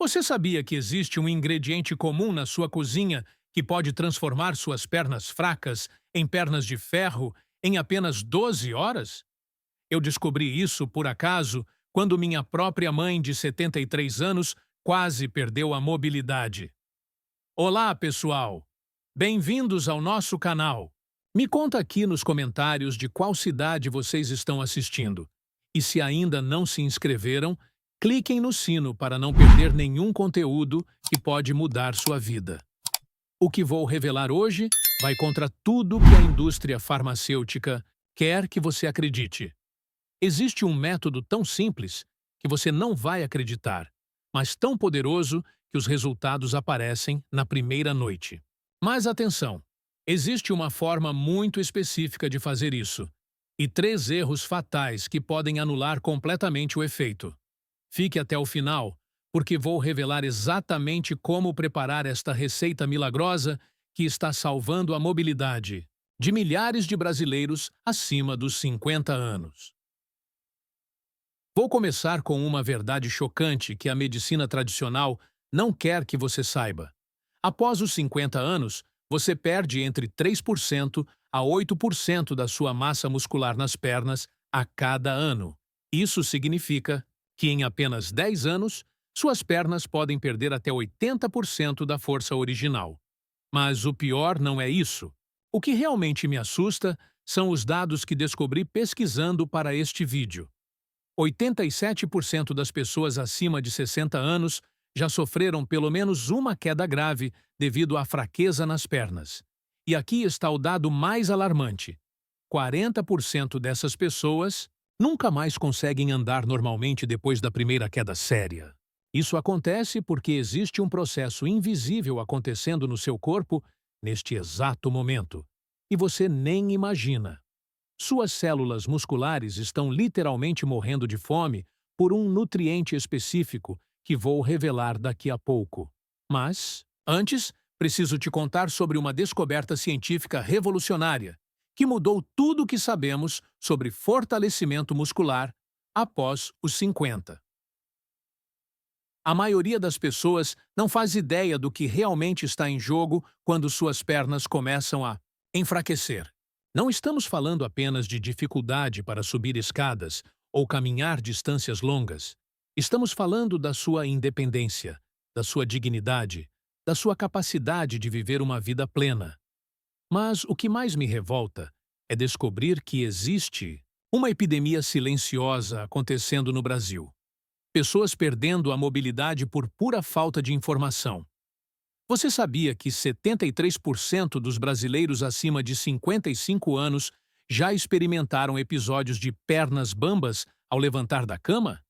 Você sabia que existe um ingrediente comum na sua cozinha que pode transformar suas pernas fracas em pernas de ferro em apenas 12 horas? Eu descobri isso, por acaso, quando minha própria mãe de 73 anos quase perdeu a mobilidade. Olá, pessoal! Bem-vindos ao nosso canal. Me conta aqui nos comentários de qual cidade vocês estão assistindo. E se ainda não se inscreveram, cliquem no sino para não perder nenhum conteúdo que pode mudar sua vida. O que vou revelar hoje vai contra tudo que a indústria farmacêutica quer que você acredite. Existe um método tão simples que você não vai acreditar, mas tão poderoso que os resultados aparecem na primeira noite. Mas atenção! Existe uma forma muito específica de fazer isso, e 3 erros fatais que podem anular completamente o efeito. Fique até o final, porque vou revelar exatamente como preparar esta receita milagrosa que está salvando a mobilidade de milhares de brasileiros acima dos 50 anos. Vou começar com uma verdade chocante que a medicina tradicional não quer que você saiba. Após os 50 anos, você perde entre 3% a 8% da sua massa muscular nas pernas a cada ano. Isso significa que em apenas 10 anos, suas pernas podem perder até 80% da força original. Mas o pior não é isso. O que realmente me assusta são os dados que descobri pesquisando para este vídeo. 87% das pessoas acima de 60 anos já sofreram pelo menos uma queda grave devido à fraqueza nas pernas. E aqui está o dado mais alarmante: 40% dessas pessoas nunca mais conseguem andar normalmente depois da primeira queda séria. Isso acontece porque existe um processo invisível acontecendo no seu corpo neste exato momento, e você nem imagina. Suas células musculares estão literalmente morrendo de fome por um nutriente específico que vou revelar daqui a pouco. Mas, antes, preciso te contar sobre uma descoberta científica revolucionária que mudou tudo o que sabemos sobre fortalecimento muscular após os 50. A maioria das pessoas não faz ideia do que realmente está em jogo quando suas pernas começam a enfraquecer. Não estamos falando apenas de dificuldade para subir escadas ou caminhar distâncias longas. Estamos falando da sua independência, da sua dignidade, da sua capacidade de viver uma vida plena. Mas o que mais me revolta é descobrir que existe uma epidemia silenciosa acontecendo no Brasil. Pessoas perdendo a mobilidade por pura falta de informação. Você sabia que 73% dos brasileiros acima de 55 anos já experimentaram episódios de pernas bambas ao levantar da cama?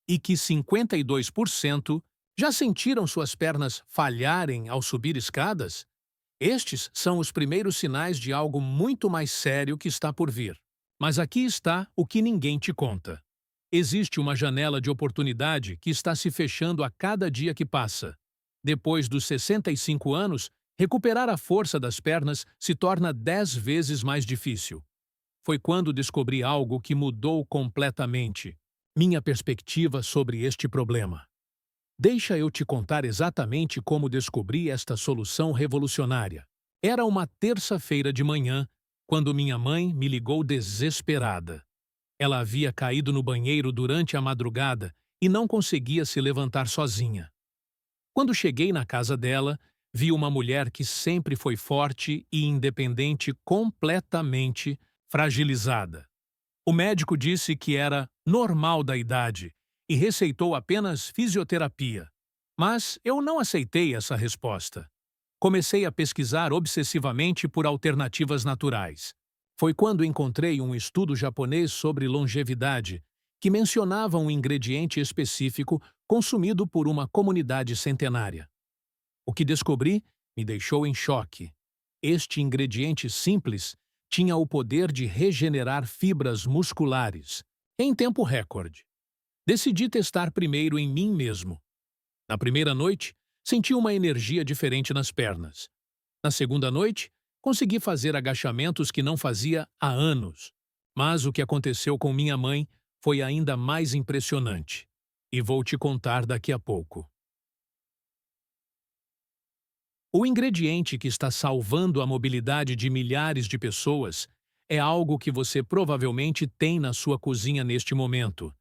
E que 52% já sentiram suas pernas falharem ao subir escadas? Estes são os primeiros sinais de algo muito mais sério que está por vir. Mas aqui está o que ninguém te conta. Existe uma janela de oportunidade que está se fechando a cada dia que passa. Depois dos 65 anos, recuperar a força das pernas se torna 10 vezes mais difícil. Foi quando descobri algo que mudou completamente minha perspectiva sobre este problema. Deixa eu te contar exatamente como descobri esta solução revolucionária. Era uma terça-feira de manhã, quando minha mãe me ligou desesperada. Ela havia caído no banheiro durante a madrugada e não conseguia se levantar sozinha. Quando cheguei na casa dela, vi uma mulher que sempre foi forte e independente completamente fragilizada. O médico disse que era normal da idade e receitou apenas fisioterapia. Mas eu não aceitei essa resposta. Comecei a pesquisar obsessivamente por alternativas naturais. Foi quando encontrei um estudo japonês sobre longevidade que mencionava um ingrediente específico consumido por uma comunidade centenária. O que descobri me deixou em choque. Este ingrediente simples tinha o poder de regenerar fibras musculares em tempo recorde. Decidi testar primeiro em mim mesmo. Na primeira noite, senti uma energia diferente nas pernas. Na segunda noite, consegui fazer agachamentos que não fazia há anos. Mas o que aconteceu com minha mãe foi ainda mais impressionante. E vou te contar daqui a pouco. O ingrediente que está salvando a mobilidade de milhares de pessoas é algo que você provavelmente tem na sua cozinha neste momento,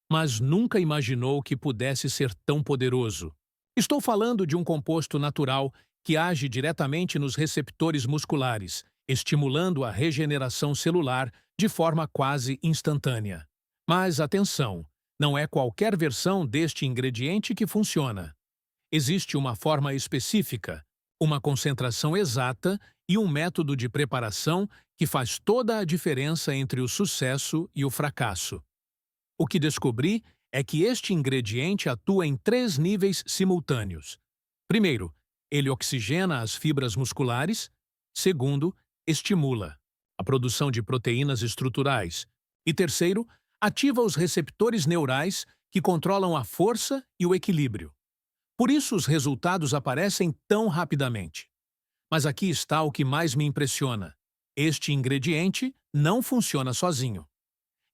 mas nunca imaginou que pudesse ser tão poderoso. Estou falando de um composto natural que age diretamente nos receptores musculares, estimulando a regeneração celular de forma quase instantânea. Mas atenção, não é qualquer versão deste ingrediente que funciona. Existe uma forma específica, uma concentração exata e um método de preparação que faz toda a diferença entre o sucesso e o fracasso. O que descobri é que este ingrediente atua em 3 níveis simultâneos. Primeiro, ele oxigena as fibras musculares. Segundo, estimula a produção de proteínas estruturais. E terceiro, ativa os receptores neurais que controlam a força e o equilíbrio. Por isso os resultados aparecem tão rapidamente. Mas aqui está o que mais me impressiona. Este ingrediente não funciona sozinho.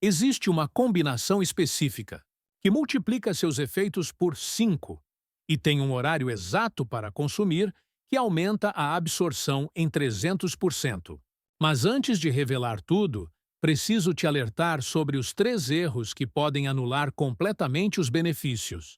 Existe uma combinação específica, que multiplica seus efeitos por 5 e tem um horário exato para consumir que aumenta a absorção em 300%. Mas antes de revelar tudo, preciso te alertar sobre os 3 erros que podem anular completamente os benefícios.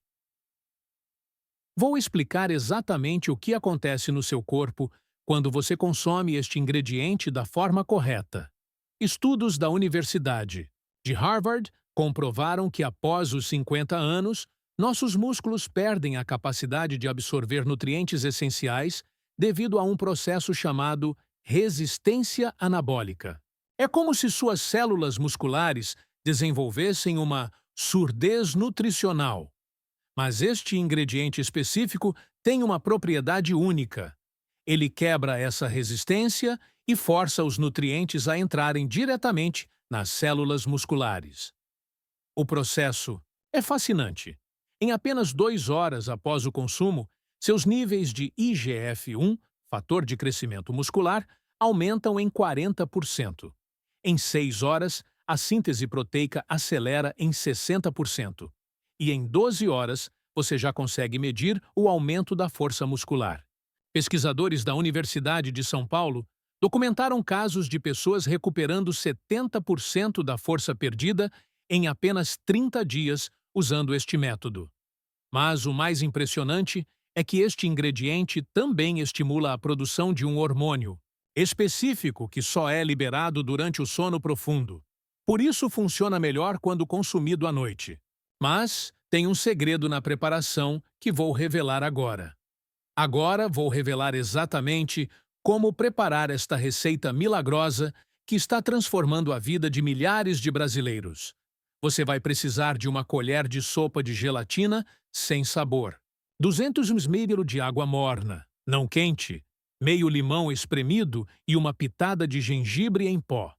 Vou explicar exatamente o que acontece no seu corpo quando você consome este ingrediente da forma correta. Estudos da Universidade de Harvard comprovaram que após os 50 anos, nossos músculos perdem a capacidade de absorver nutrientes essenciais devido a um processo chamado resistência anabólica. É como se suas células musculares desenvolvessem uma surdez nutricional. Mas este ingrediente específico tem uma propriedade única. Ele quebra essa resistência e força os nutrientes a entrarem diretamente nas células musculares. O processo é fascinante. Em apenas 2 horas após o consumo, seus níveis de IGF-1, fator de crescimento muscular, aumentam em 40%. Em 6 horas, a síntese proteica acelera em 60%. E em 12 horas, você já consegue medir o aumento da força muscular. Pesquisadores da Universidade de São Paulo documentaram casos de pessoas recuperando 70% da força perdida em apenas 30 dias usando este método. Mas o mais impressionante é que este ingrediente também estimula a produção de um hormônio específico que só é liberado durante o sono profundo. Por isso funciona melhor quando consumido à noite. Mas tem um segredo na preparação que vou revelar agora. Agora vou revelar exatamente como preparar esta receita milagrosa que está transformando a vida de milhares de brasileiros. Você vai precisar de uma colher de sopa de gelatina sem sabor, 200 ml de água morna, não quente, meio limão espremido e uma pitada de gengibre em pó.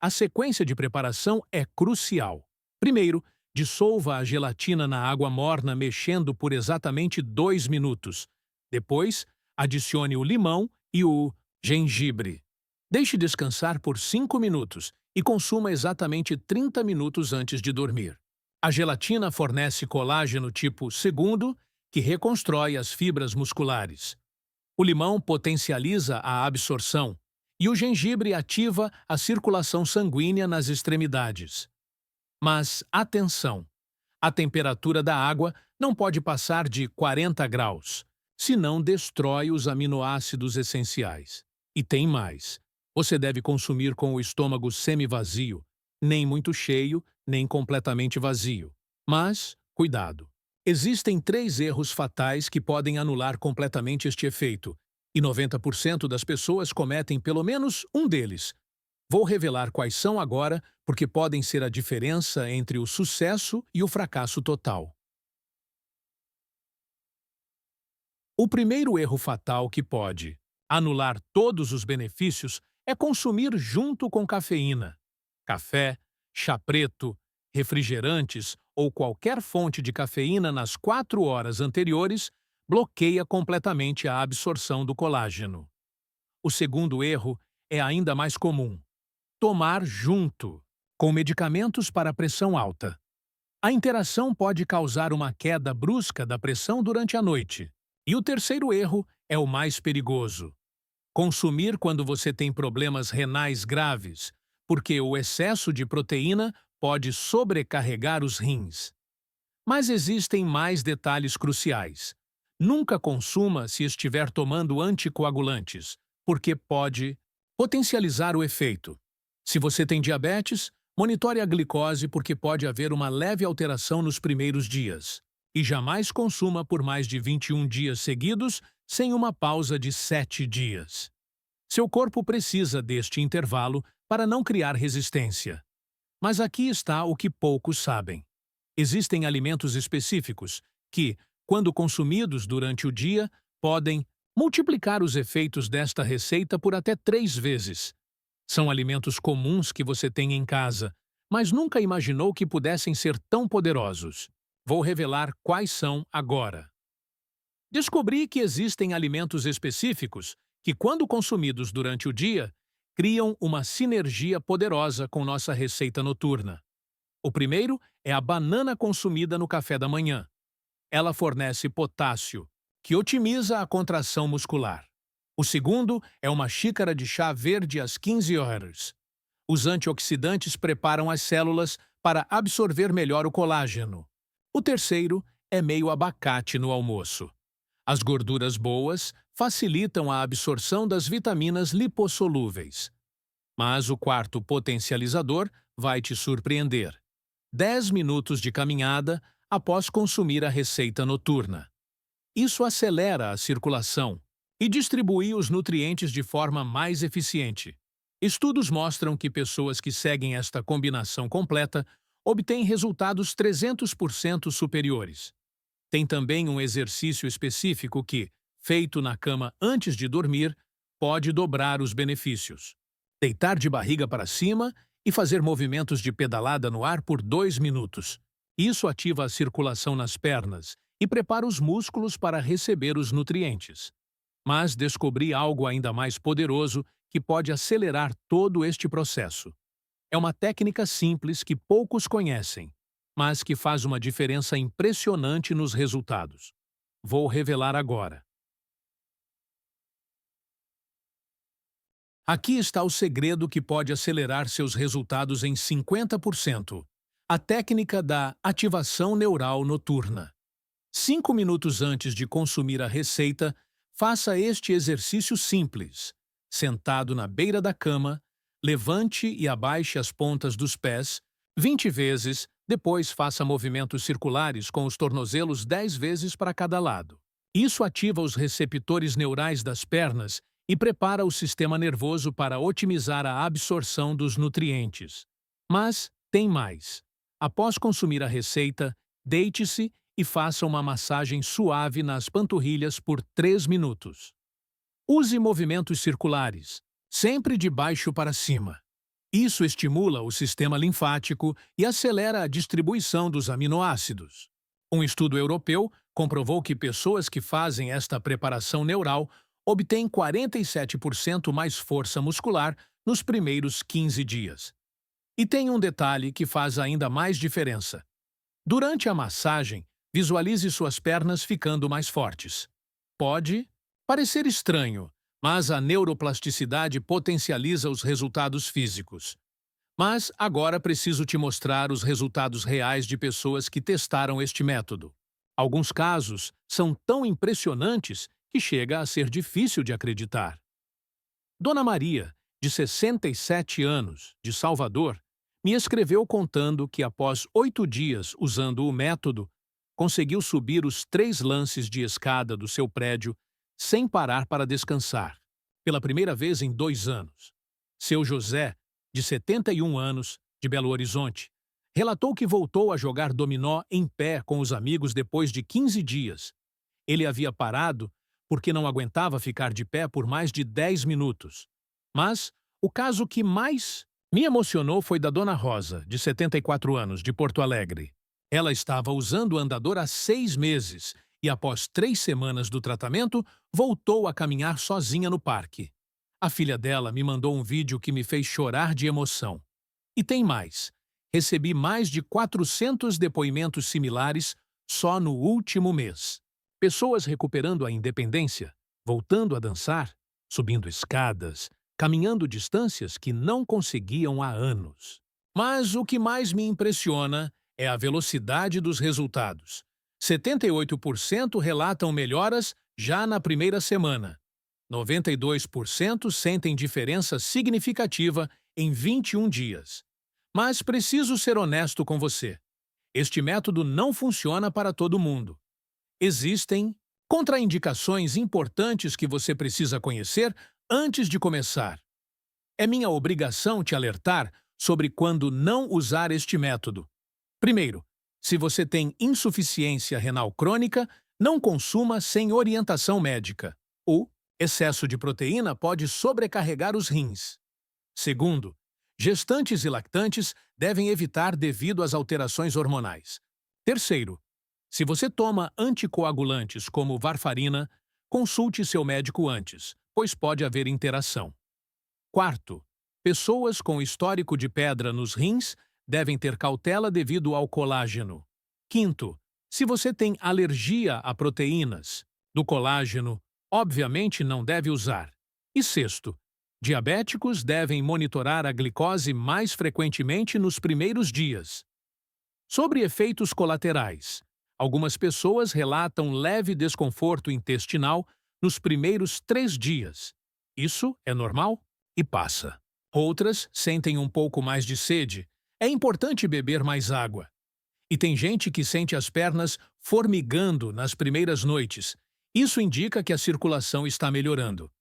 A sequência de preparação é crucial. Primeiro, dissolva a gelatina na água morna mexendo por exatamente 2 minutos. Depois, adicione o limão e o gengibre. Deixe descansar por 5 minutos e consuma exatamente 30 minutos antes de dormir. A gelatina fornece colágeno tipo segundo, que reconstrói as fibras musculares. O limão potencializa a absorção e o gengibre ativa a circulação sanguínea nas extremidades. Mas atenção! A temperatura da água não pode passar de 40 graus, senão destrói os aminoácidos essenciais. E tem mais. Você deve consumir com o estômago semi-vazio, nem muito cheio, nem completamente vazio. Mas, cuidado! Existem 3 erros fatais que podem anular completamente este efeito, e 90% das pessoas cometem pelo menos um deles. Vou revelar quais são agora, porque podem ser a diferença entre o sucesso e o fracasso total. O primeiro erro fatal que pode anular todos os benefícios é consumir junto com cafeína. Café, chá preto, refrigerantes ou qualquer fonte de cafeína nas 4 horas anteriores bloqueia completamente a absorção do colágeno. O segundo erro é ainda mais comum: tomar junto, com medicamentos para pressão alta. A interação pode causar uma queda brusca da pressão durante a noite. E o terceiro erro é o mais perigoso. Consumir quando você tem problemas renais graves, porque o excesso de proteína pode sobrecarregar os rins. Mas existem mais detalhes cruciais. Nunca consuma se estiver tomando anticoagulantes, porque pode potencializar o efeito. Se você tem diabetes, monitore a glicose porque pode haver uma leve alteração nos primeiros dias. E jamais consuma por mais de 21 dias seguidos sem uma pausa de 7 dias. Seu corpo precisa deste intervalo para não criar resistência. Mas aqui está o que poucos sabem. Existem alimentos específicos que, quando consumidos durante o dia, podem multiplicar os efeitos desta receita por até 3 vezes. São alimentos comuns que você tem em casa, mas nunca imaginou que pudessem ser tão poderosos. Vou revelar quais são agora. Descobri que existem alimentos específicos que, quando consumidos durante o dia, criam uma sinergia poderosa com nossa receita noturna. O primeiro é a banana consumida no café da manhã. Ela fornece potássio, que otimiza a contração muscular. O segundo é uma xícara de chá verde às 15 horas. Os antioxidantes preparam as células para absorver melhor o colágeno. O terceiro é meio abacate no almoço. As gorduras boas facilitam a absorção das vitaminas lipossolúveis. Mas o quarto potencializador vai te surpreender. 10 minutos de caminhada após consumir a receita noturna. Isso acelera a circulação e distribui os nutrientes de forma mais eficiente. Estudos mostram que pessoas que seguem esta combinação completa obtêm resultados 300% superiores. Tem também um exercício específico que, feito na cama antes de dormir, pode dobrar os benefícios. Deitar de barriga para cima e fazer movimentos de pedalada no ar por 2 minutos. Isso ativa a circulação nas pernas e prepara os músculos para receber os nutrientes. Mas descobri algo ainda mais poderoso que pode acelerar todo este processo. É uma técnica simples que poucos conhecem, mas que faz uma diferença impressionante nos resultados. Vou revelar agora. Aqui está o segredo que pode acelerar seus resultados em 50%. A técnica da ativação neural noturna. 5 minutos antes de consumir a receita, faça este exercício simples. Sentado na beira da cama, levante e abaixe as pontas dos pés 20 vezes, depois faça movimentos circulares com os tornozelos 10 vezes para cada lado. Isso ativa os receptores neurais das pernas e prepara o sistema nervoso para otimizar a absorção dos nutrientes. Mas tem mais. Após consumir a receita, deite-se e faça uma massagem suave nas panturrilhas por 3 minutos. Use movimentos circulares, sempre de baixo para cima. Isso estimula o sistema linfático e acelera a distribuição dos aminoácidos. Um estudo europeu comprovou que pessoas que fazem esta preparação neural obtêm 47% mais força muscular nos primeiros 15 dias. E tem um detalhe que faz ainda mais diferença. Durante a massagem, visualize suas pernas ficando mais fortes. Pode parecer estranho, mas a neuroplasticidade potencializa os resultados físicos. Mas agora preciso te mostrar os resultados reais de pessoas que testaram este método. Alguns casos são tão impressionantes que chega a ser difícil de acreditar. Dona Maria, de 67 anos, de Salvador, me escreveu contando que após 8 dias usando o método, conseguiu subir os 3 lances de escada do seu prédio sem parar para descansar, pela primeira vez em 2 anos. Seu José, de 71 anos, de Belo Horizonte, relatou que voltou a jogar dominó em pé com os amigos depois de 15 dias. Ele havia parado porque não aguentava ficar de pé por mais de 10 minutos. Mas o caso que mais me emocionou foi da Dona Rosa, de 74 anos, de Porto Alegre. Ela estava usando o andador há 6 meses e, após 3 semanas do tratamento, voltou a caminhar sozinha no parque. A filha dela me mandou um vídeo que me fez chorar de emoção. E tem mais. Recebi mais de 400 depoimentos similares só no último mês. Pessoas recuperando a independência, voltando a dançar, subindo escadas, caminhando distâncias que não conseguiam há anos. Mas o que mais me impressiona é a velocidade dos resultados. 78% relatam melhoras já na primeira semana. 92% sentem diferença significativa em 21 dias. Mas preciso ser honesto com você. Este método não funciona para todo mundo. Existem contraindicações importantes que você precisa conhecer antes de começar. É minha obrigação te alertar sobre quando não usar este método. Primeiro, se você tem insuficiência renal crônica, não consuma sem orientação médica. O excesso de proteína pode sobrecarregar os rins. Segundo, gestantes e lactantes devem evitar devido às alterações hormonais. Terceiro, se você toma anticoagulantes como varfarina, consulte seu médico antes, pois pode haver interação. Quarto, pessoas com histórico de pedra nos rins devem ter cautela devido ao colágeno. Quinto, se você tem alergia a proteínas do colágeno, obviamente não deve usar. E sexto, diabéticos devem monitorar a glicose mais frequentemente nos primeiros dias. Sobre efeitos colaterais, algumas pessoas relatam leve desconforto intestinal nos primeiros 3 dias. Isso é normal e passa. Outras sentem um pouco mais de sede. É importante beber mais água. E tem gente que sente as pernas formigando nas primeiras noites. Isso indica que a circulação está melhorando.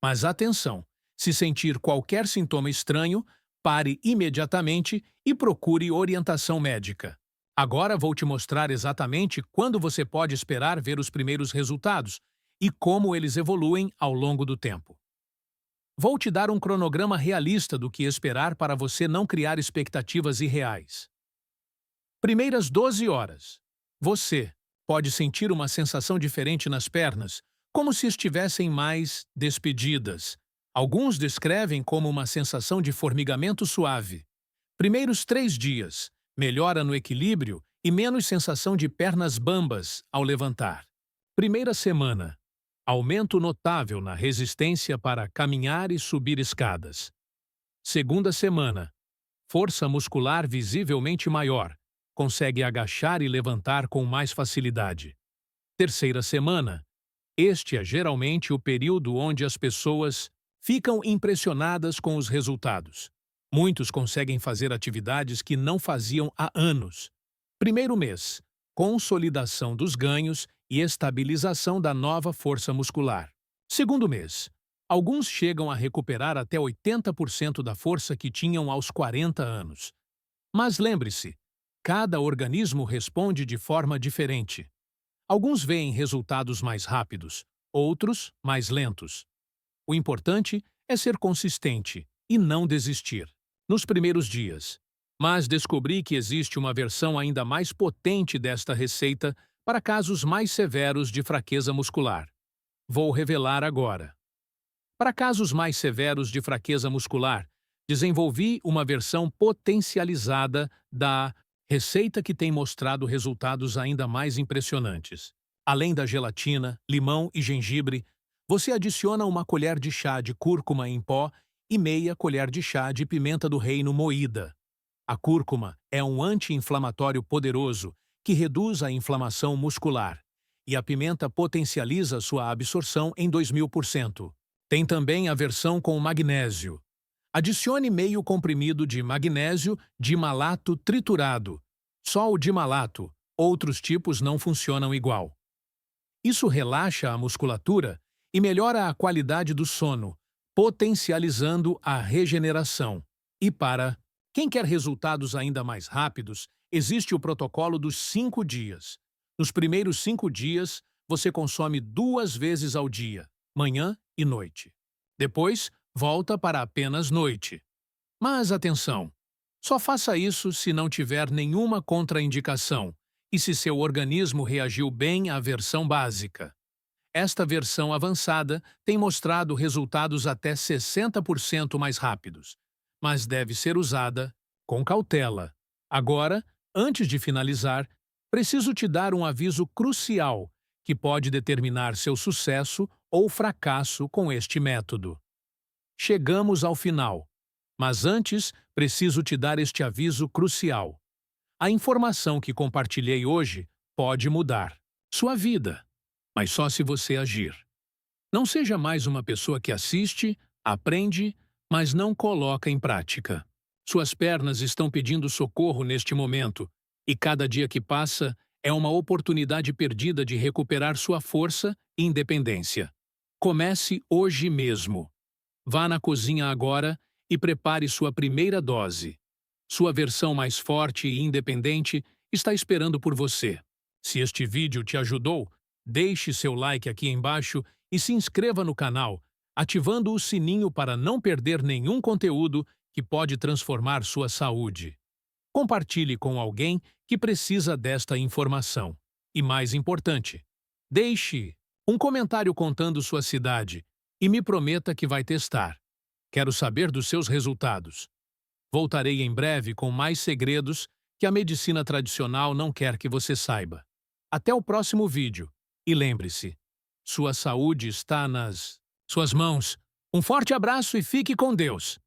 Mas atenção, se sentir qualquer sintoma estranho, pare imediatamente e procure orientação médica. Agora vou te mostrar exatamente quando você pode esperar ver os primeiros resultados e como eles evoluem ao longo do tempo. Vou te dar um cronograma realista do que esperar para você não criar expectativas irreais. Primeiras 12 horas. Você pode sentir uma sensação diferente nas pernas, como se estivessem mais despedidas. Alguns descrevem como uma sensação de formigamento suave. Primeiros 3 dias. Melhora no equilíbrio e menos sensação de pernas bambas ao levantar. Primeira semana. Aumento notável na resistência para caminhar e subir escadas. Segunda semana. Força muscular visivelmente maior. Consegue agachar e levantar com mais facilidade. Terceira semana. Este é geralmente o período onde as pessoas ficam impressionadas com os resultados. Muitos conseguem fazer atividades que não faziam há anos. Primeiro mês. Consolidação dos ganhos e estabilização da nova força muscular. Segundo mês. Alguns chegam a recuperar até 80% da força que tinham aos 40 anos. Mas lembre-se, cada organismo responde de forma diferente. Alguns veem resultados mais rápidos, outros mais lentos. O importante é ser consistente e não desistir. Nos primeiros dias. Mas descobri que existe uma versão ainda mais potente desta receita para casos mais severos de fraqueza muscular. Vou revelar agora. Para casos mais severos de fraqueza muscular, desenvolvi uma versão potencializada da receita que tem mostrado resultados ainda mais impressionantes. Além da gelatina, limão e gengibre, você adiciona uma colher de chá de cúrcuma em pó e meia colher de chá de pimenta do reino moída. A cúrcuma é um anti-inflamatório poderoso que reduz a inflamação muscular, e a pimenta potencializa sua absorção em 2000%. Tem também a versão com magnésio. Adicione meio comprimido de magnésio dimalato triturado. Só o dimalato, outros tipos não funcionam igual. Isso relaxa a musculatura e melhora a qualidade do sono, potencializando a regeneração. E para quem quer resultados ainda mais rápidos, existe o protocolo dos 5 dias. Nos primeiros 5 dias, você consome 2 vezes ao dia, manhã e noite. Depois, volta para apenas noite. Mas atenção! Só faça isso se não tiver nenhuma contraindicação e se seu organismo reagiu bem à versão básica. Esta versão avançada tem mostrado resultados até 60% mais rápidos, mas deve ser usada com cautela. Agora, antes de finalizar, preciso te dar um aviso crucial que pode determinar seu sucesso ou fracasso com este método. Chegamos ao final, mas antes preciso te dar este aviso crucial. A informação que compartilhei hoje pode mudar sua vida, mas só se você agir. Não seja mais uma pessoa que assiste, aprende, mas não coloca em prática. Suas pernas estão pedindo socorro neste momento, e cada dia que passa é uma oportunidade perdida de recuperar sua força e independência. Comece hoje mesmo. Vá na cozinha agora e prepare sua primeira dose. Sua versão mais forte e independente está esperando por você. Se este vídeo te ajudou, deixe seu like aqui embaixo e se inscreva no canal, ativando o sininho para não perder nenhum conteúdo que pode transformar sua saúde. Compartilhe com alguém que precisa desta informação. E mais importante, deixe um comentário contando sua cidade e me prometa que vai testar. Quero saber dos seus resultados. Voltarei em breve com mais segredos que a medicina tradicional não quer que você saiba. Até o próximo vídeo. E lembre-se, sua saúde está nas suas mãos. Um forte abraço e fique com Deus!